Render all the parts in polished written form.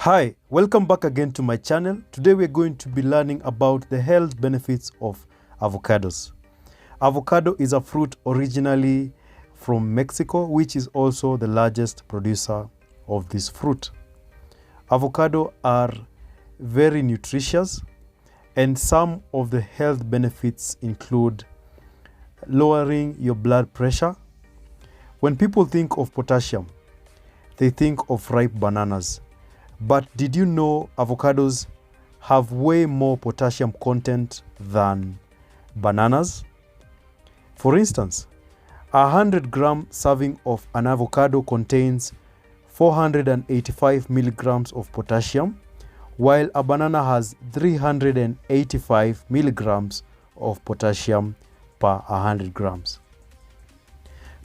Hi, welcome back again to my channel. Today we're going to be learning about the health benefits of avocados. Avocado is a fruit originally from Mexico, which is also the largest producer of this fruit. Avocado are very nutritious, and some of the health benefits include lowering your blood pressure. When people think of potassium, they think of ripe bananas. But did you know avocados have way more potassium content than bananas? For instance, a 100-gram serving of an avocado contains 485 milligrams of potassium, while a banana has 385 milligrams of potassium per 100 grams.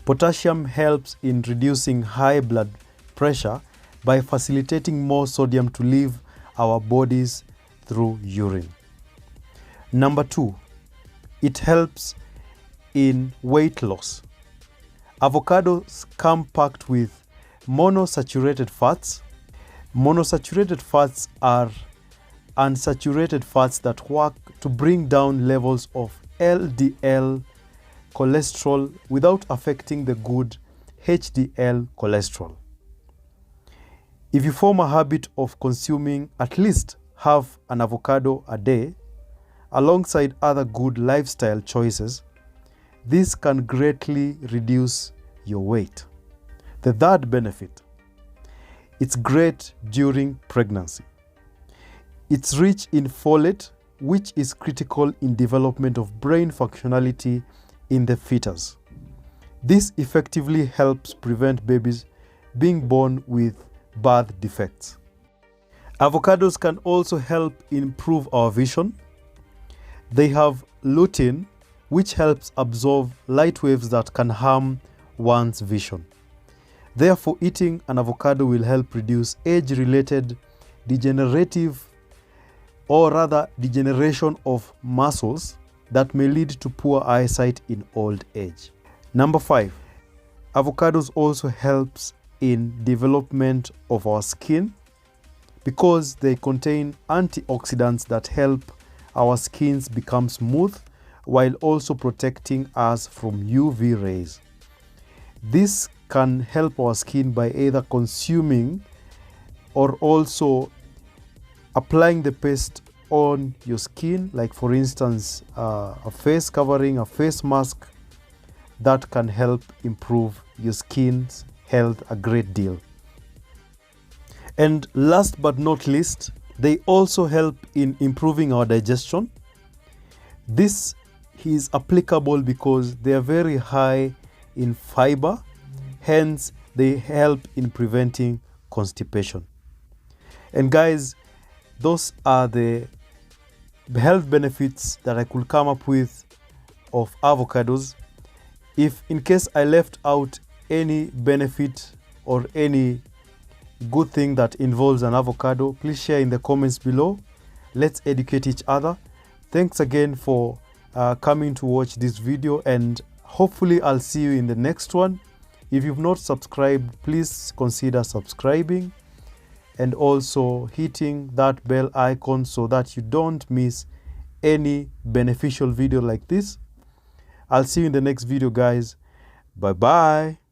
Potassium helps in reducing high blood pressure by facilitating more sodium to leave our bodies through urine. Number 2, it helps in weight loss. Avocados come packed with monosaturated fats. Monosaturated fats are unsaturated fats that work to bring down levels of LDL cholesterol without affecting the good HDL cholesterol. If you form a habit of consuming at least half an avocado a day, alongside other good lifestyle choices, this can greatly reduce your weight. The third benefit, it's great during pregnancy. It's rich in folate, which is critical in development of brain functionality in the fetus. This effectively helps prevent babies being born with birth defects. Avocados can also help improve our vision. They have lutein, which helps absorb light waves that can harm one's vision. Therefore, eating an avocado will help reduce age-related degeneration of muscles that may lead to poor eyesight in old age. Number 5, avocados also helps in development of our skin because they contain antioxidants that help our skins become smooth while also protecting us from UV rays. This can help our skin by either consuming or also applying the paste on your skin, like for instance a face covering, a face mask that can help improve your skin's health a great deal. And last but not least, they also help in improving our digestion. This is applicable because they are very high in fiber, hence they help in preventing constipation. And guys, those are the health benefits that I could come up with of avocados. If in case I left out any benefit or any good thing that involves an avocado, please share in the comments below. Let's educate each other. Thanks again for coming to watch this video, and hopefully I'll see you in the next one. If you've not subscribed, please consider subscribing and also hitting that bell icon so that you don't miss any beneficial video like this. I'll see you in the next video, guys. Bye bye.